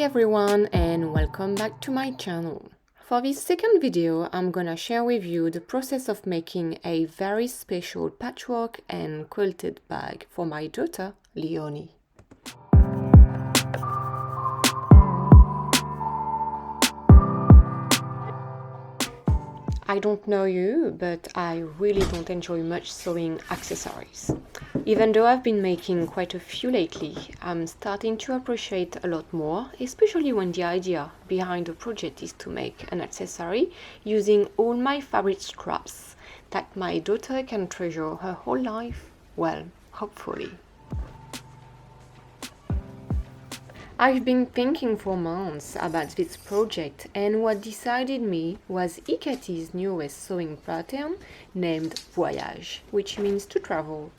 everyone and welcome back to my channel. For this second video, I'm gonna share with you the process of making a very special patchwork and quilted bag for my daughter, Leonie. I don't know you, but I really don't enjoy much sewing accessories. Even though I've been making quite a few lately, I'm starting to appreciate a lot more, especially when the idea behind the project is to make an accessory using all my fabric scraps that my daughter can treasure her whole life. Well, hopefully. I've been thinking for months about this project, and what decided me was Ikatee's newest sewing pattern named Voyage, which means to travel.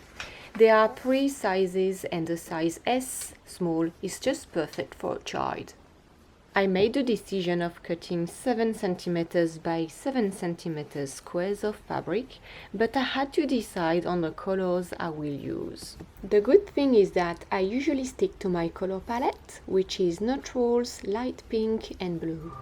There are 3 sizes and the size S, small, is just perfect for a child. I made the decision of cutting 7 cm by 7 cm squares of fabric, but I had to decide on the colors I will use. The good thing is that I usually stick to my color palette, which is neutrals, light pink and blue.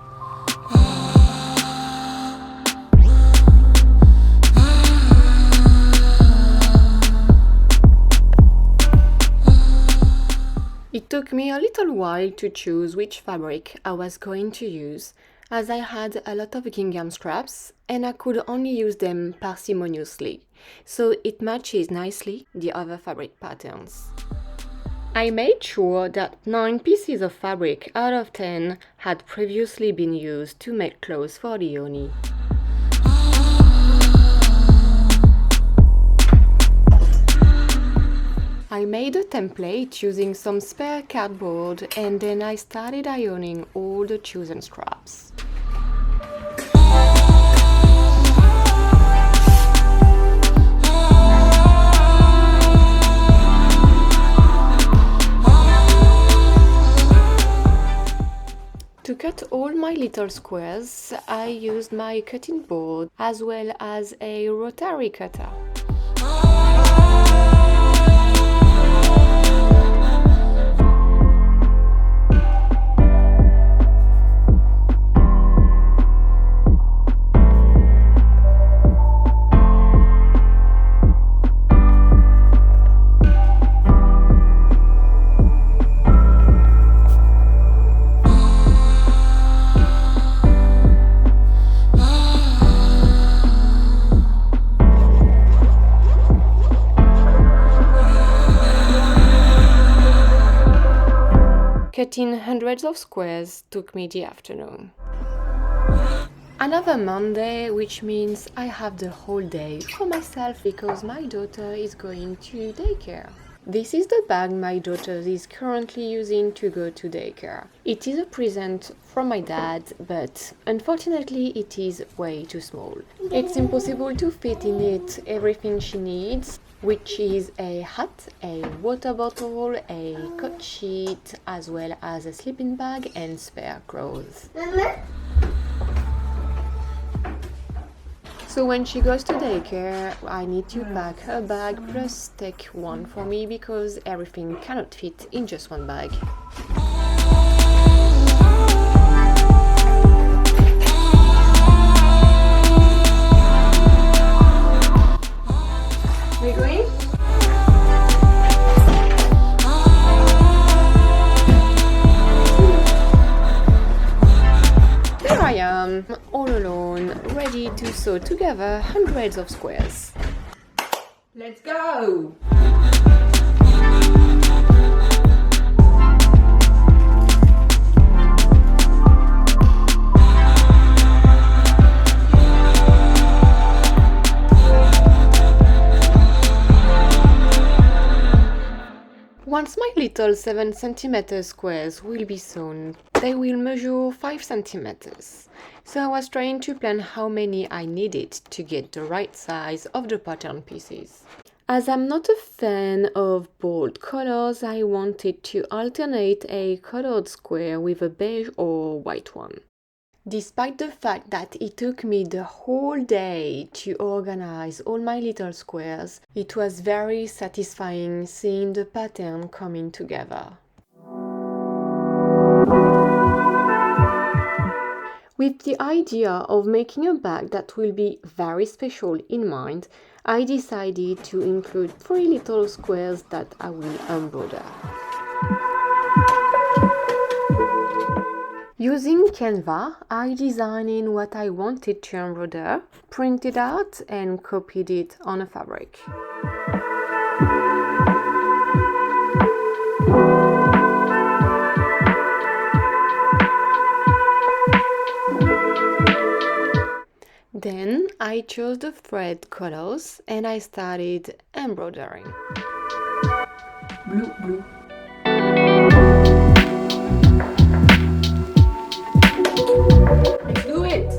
It took me a little while to choose which fabric I was going to use, as I had a lot of gingham scraps and I could only use them parsimoniously, so it matches nicely the other fabric patterns. I made sure that 9 pieces of fabric out of 10 had previously been used to make clothes for Leonie. I made a template using some spare cardboard and then I started ironing all the chosen scraps. To cut all my little squares, I used my cutting board as well as a rotary cutter. Cutting hundreds of squares took me the afternoon. Another Monday, which means I have the whole day for myself because my daughter is going to daycare. This is the bag my daughter is currently using to go to daycare. It is a present from my dad, but unfortunately it is way too small. It's impossible to fit in it everything she needs, which is a hat, a water bottle, a coat sheet, as well as a sleeping bag and spare clothes. So when she goes to daycare, I need to pack her bag plus take one for me because everything cannot fit in just one bag. We going? Here I am, all alone, ready to sew together hundreds of squares. Let's go! Once my little 7 cm squares will be sewn, they will measure 5 cm. So I was trying to plan how many I needed to get the right size of the pattern pieces. As I'm not a fan of bold colors, I wanted to alternate a colored square with a beige or white one. Despite the fact that it took me the whole day to organize all my little squares, it was very satisfying seeing the pattern coming together. With the idea of making a bag that will be very special in mind, I decided to include 3 little squares that I will embroider. Using Canva, I designed what I wanted to embroider, printed out and copied it on a fabric. Then I chose the thread colors and I started embroidering. Blue, blue. Let's do it!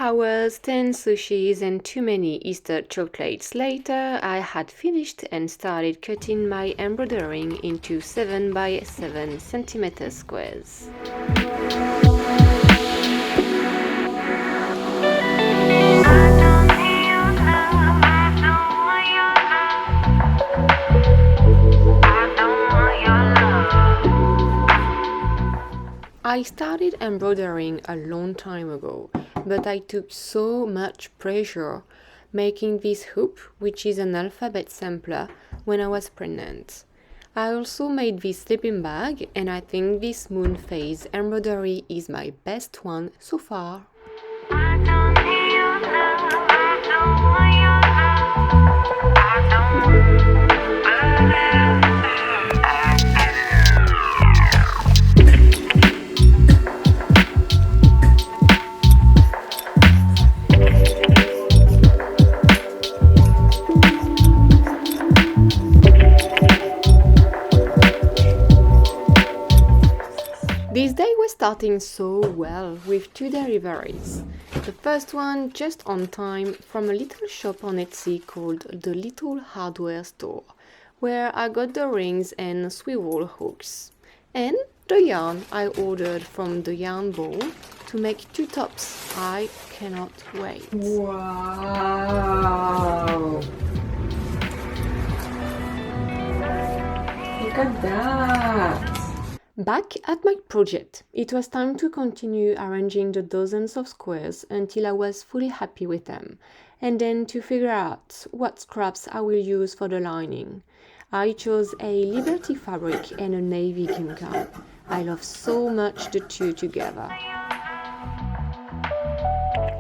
Hours, 10 sushis and too many Easter chocolates later, I had finished and started cutting my embroidering into 7 by 7 centimeter squares. I started embroidering a long time ago, but I took so much pressure making this hoop, which is an alphabet sampler, when I was pregnant. I also made this sleeping bag, and I think this moon phase embroidery is my best one so far. This day was starting so well with 2 deliveries. The first one just on time from a little shop on Etsy called The Little Hardware Store, where I got the rings and swivel hooks. And the yarn I ordered from the yarn bowl to make 2 tops. I cannot wait. Wow! Look at that! Back at my project, it was time to continue arranging the dozens of squares until I was fully happy with them, and then to figure out what scraps I will use for the lining. I chose a Liberty fabric and a navy gimcan. I love so much the two together.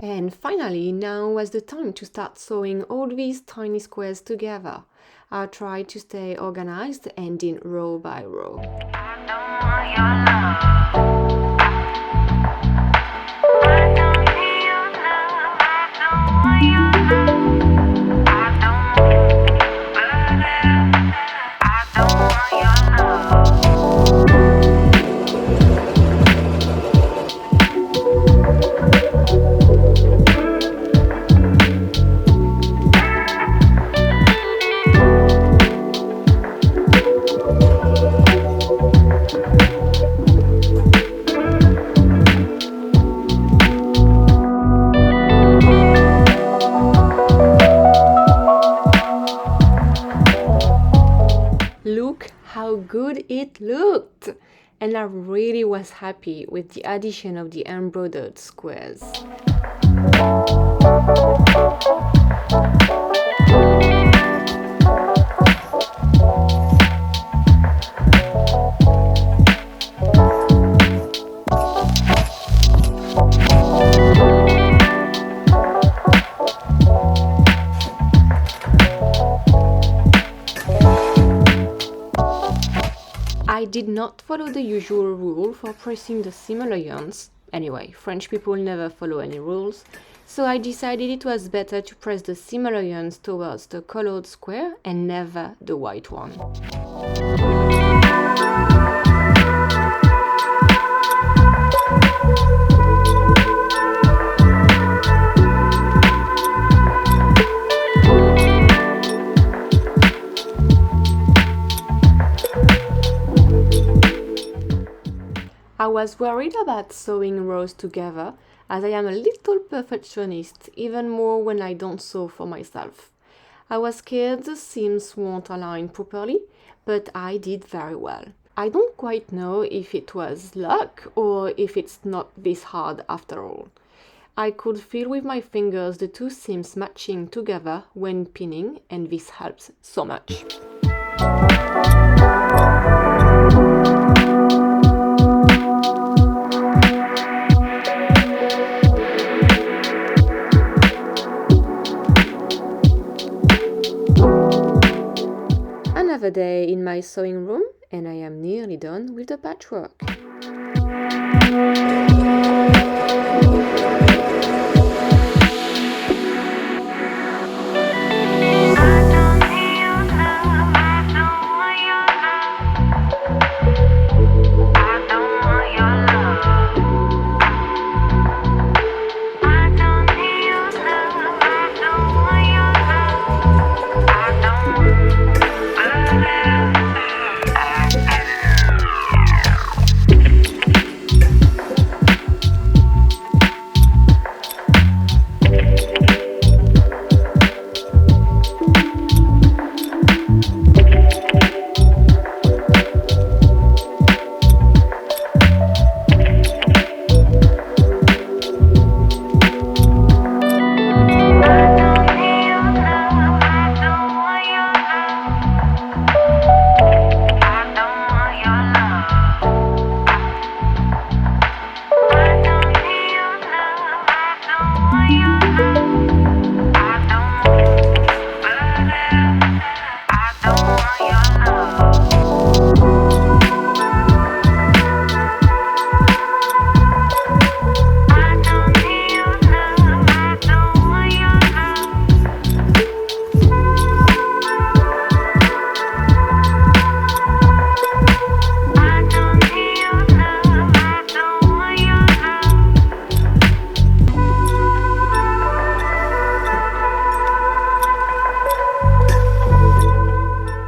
And finally, now was the time to start sewing all these tiny squares together. I tried to stay organized and did row by row. Look how good it looked! and I really was happy with the addition of the embroidered squares. I did not follow the usual rule for pressing the similar yarns. Anyway, French people never follow any rules, so I decided it was better to press the similar yarns towards the colored square and never the white one. I was worried about sewing rows together, as I am a little perfectionist, even more when I don't sew for myself. I was scared the seams won't align properly, but I did very well. I don't quite know if it was luck or if it's not this hard after all. I could feel with my fingers the two seams matching together when pinning, and this helps so much. Another day in my sewing room, and I am nearly done with the patchwork.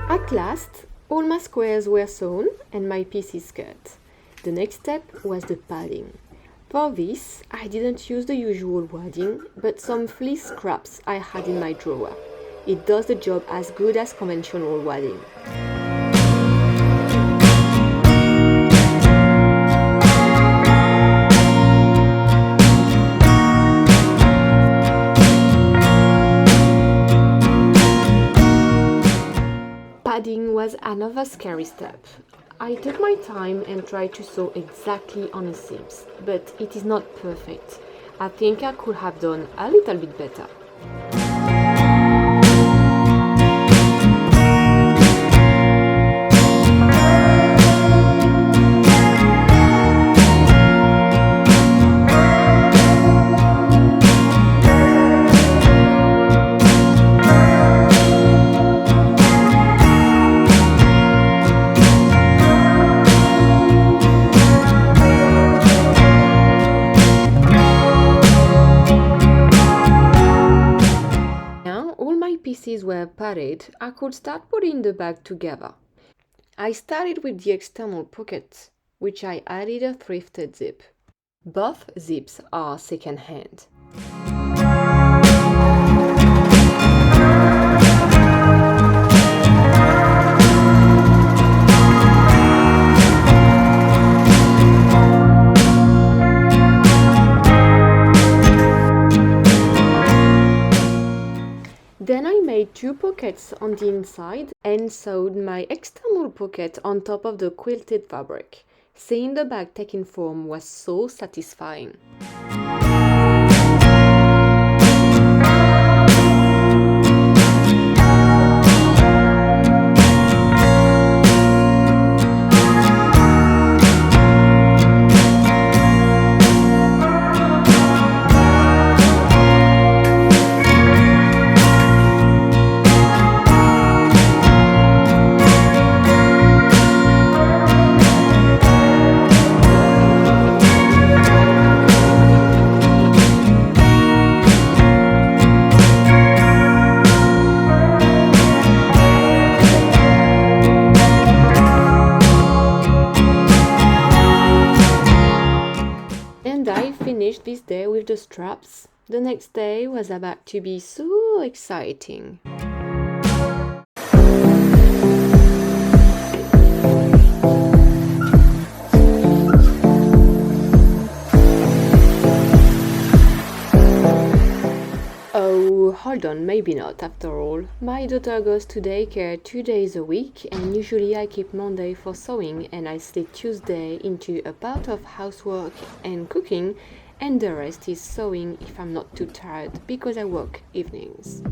At last, all my squares were sewn and my piece is cut. The next step was the padding. For this, I didn't use the usual wadding, but some fleece scraps I had in my drawer. It does the job as good as conventional wadding. Padding was another scary step. I took my time and tried to sew exactly on the seams, but it is not perfect. I think I could have done a little bit better. Pieces were padded, I could start putting the bag together. I started with the external pocket, which I added a thrifted zip. Both zips are second-hand. pockets on the inside and sewed my external pocket on top of the quilted fabric. Seeing the bag taking form was so satisfying. And I finished this day with the straps. The next day was about to be so exciting. Oh, hold on, maybe not after all. My daughter goes to daycare 2 days a week, and usually I keep Monday for sewing and I slip Tuesday into a part of housework and cooking, and the rest is sewing if I'm not too tired because I work evenings.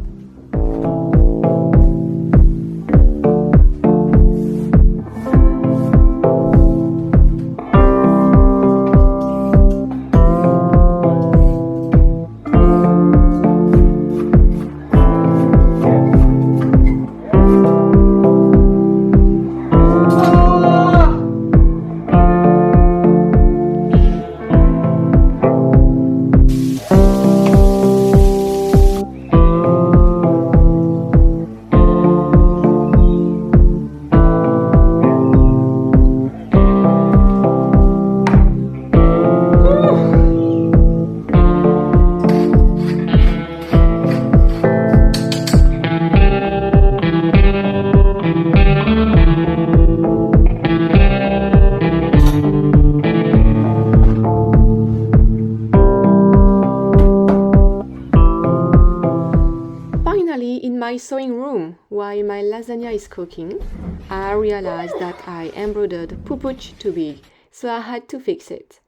In my sewing room, while my lasagna is cooking, I realized that I embroidered Pupuch too big, so I had to fix it.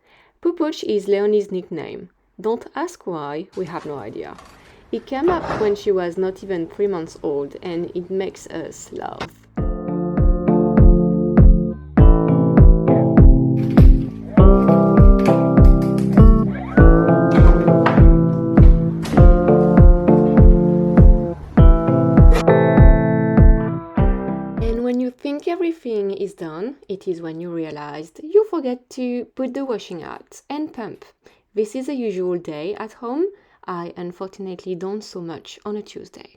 Pupuch is Leonie's nickname. Don't ask why, we have no idea. It came up when she was not even 3 months old, and it makes us laugh. Think everything is done, it is when you realized you forget to put the washing out and pump. This is a usual day at home. I unfortunately don't sew much on a Tuesday.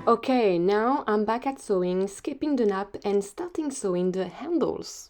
Okay, now I'm back at sewing, skipping the nap and starting sewing the handles.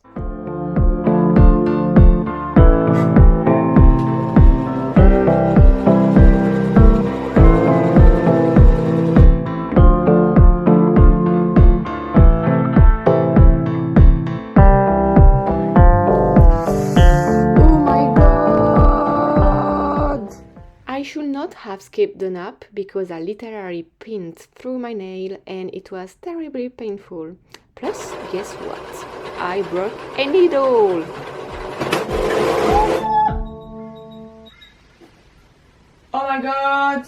I should not have skipped the nap because I literally pinned through my nail and it was terribly painful. Plus, guess what? I broke a needle! Oh my god!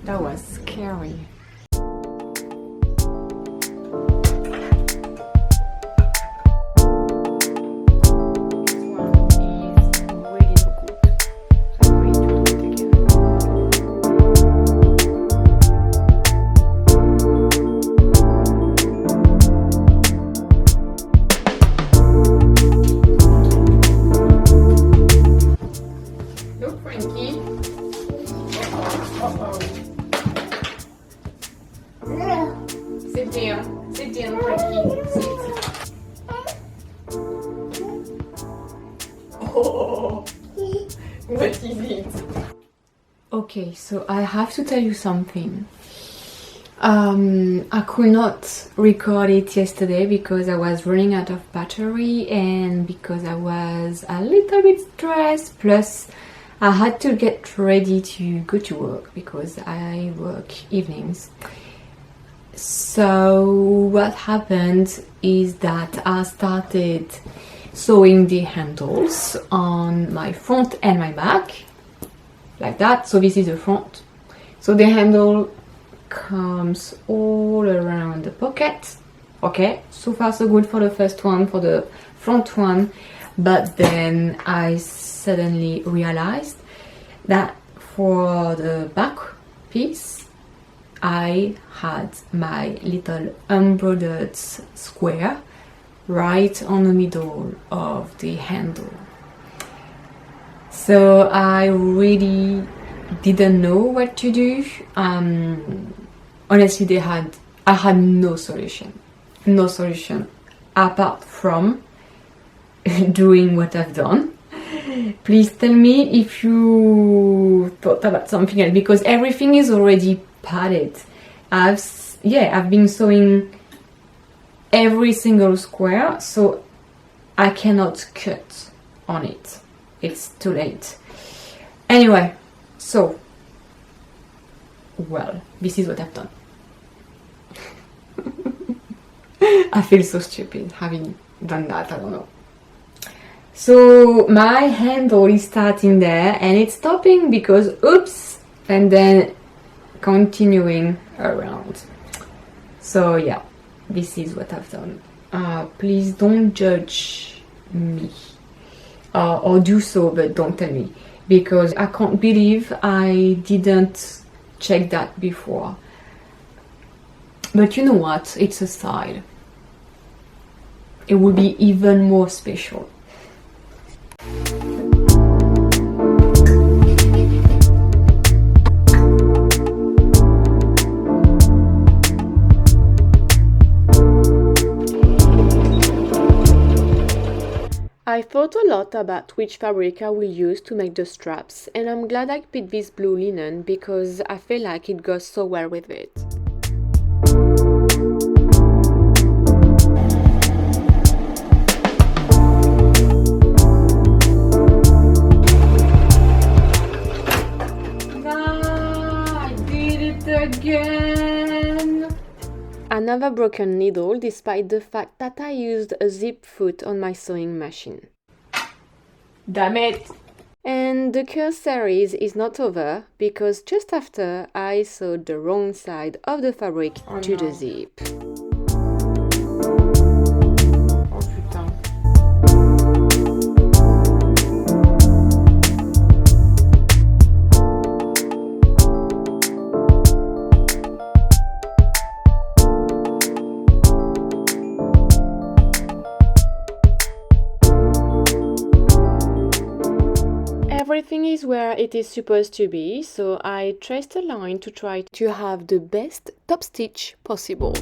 That was scary. Sit down, Frankie. Sit. Oh, what is it? Okay, so I have to tell you something. I could not record it yesterday because I was running out of battery and because I was a little bit stressed, plus I had to get ready to go to work because I work evenings. So what happened is that I started sewing the handles on my front and my back, like that. So this is the front. So the handle comes all around the pocket. Okay, so far so good for the first one, for the front one. But then I suddenly realized that for the back piece, I had my little embroidered square right on the middle of the handle. So I really didn't know what to do. Honestly, I had no solution apart from doing what I've done. Please tell me if you thought about something else, because everything is already padded. I've been sewing every single square, so I cannot cut on it. It's too late. Anyway, so, well, this is what I've done. I feel so stupid having done that, I don't know. So my handle is starting there and it's stopping because oops, and then continuing around. So yeah, this is what I've done. Please don't judge me, or do so, but don't tell me, because I can't believe I didn't check that before. But you know what? It's a style. It will be even more special. I thought a lot about which fabric I will use to make the straps, and I'm glad I picked this blue linen because I feel like it goes so well with it. I did it again! Another broken needle, despite the fact that I used a zip foot on my sewing machine. Damn it! And the curse series is not over because just after I sewed the wrong side of the fabric to the zip. Oh putain. Everything is where it is supposed to be, so I traced a line to try to have the best top stitch possible.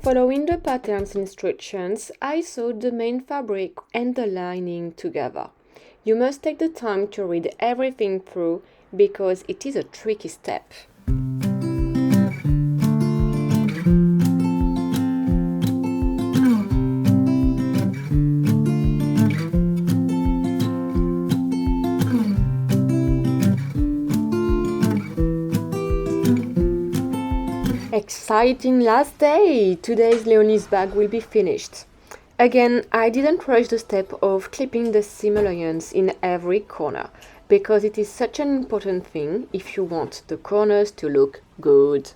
Following the pattern's instructions, I sewed the main fabric and the lining together. You must take the time to read everything through because it is a tricky step. Exciting last day! Today's Leonie's bag will be finished. Again, I didn't rush the step of clipping the simoleons in every corner, because it is such an important thing if you want the corners to look good.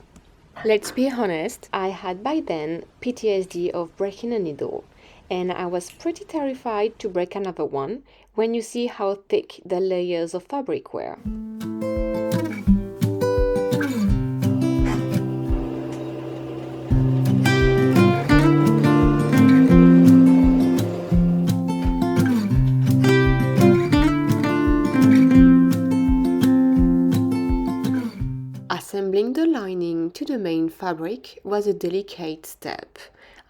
Let's be honest, I had by then PTSD of breaking a needle, and I was pretty terrified to break another one when you see how thick the layers of fabric were. Assembling the lining to the main fabric was a delicate step.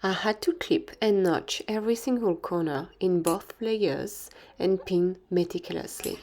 I had to clip and notch every single corner in both layers and pin meticulously.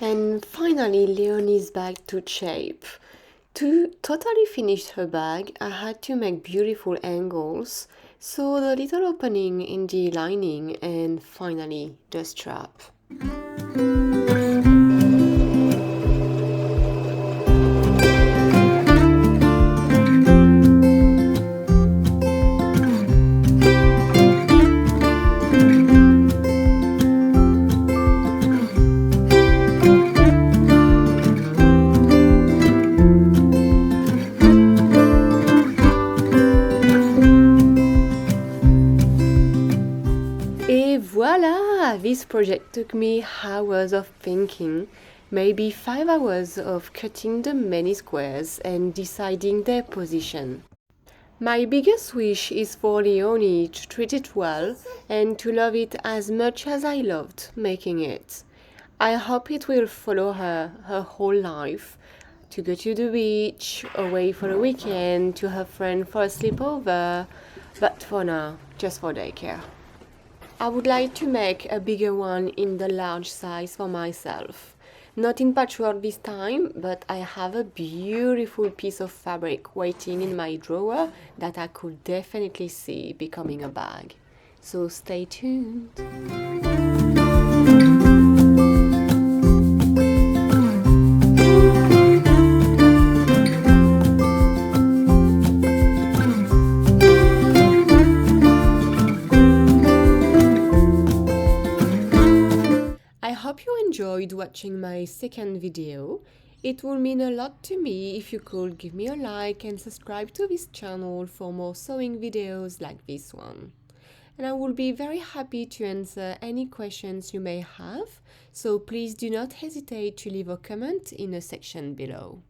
And finally, Leonie's bag took shape. To totally finish her bag, I had to make beautiful angles, so the little opening in the lining and finally the strap. Et voila! This project took me hours of thinking, maybe 5 hours of cutting the many squares and deciding their position. My biggest wish is for Leonie to treat it well and to love it as much as I loved making it. I hope it will follow her whole life, to go to the beach, away for a weekend, to her friend for a sleepover, but for now, just for daycare. I would like to make a bigger one in the large size for myself. Not in patchwork this time, but I have a beautiful piece of fabric waiting in my drawer that I could definitely see becoming a bag. So stay tuned. I hope you enjoyed watching my second video. It would mean a lot to me if you could give me a like and subscribe to this channel for more sewing videos like this one. And I will be very happy to answer any questions you may have, so please do not hesitate to leave a comment in the section below.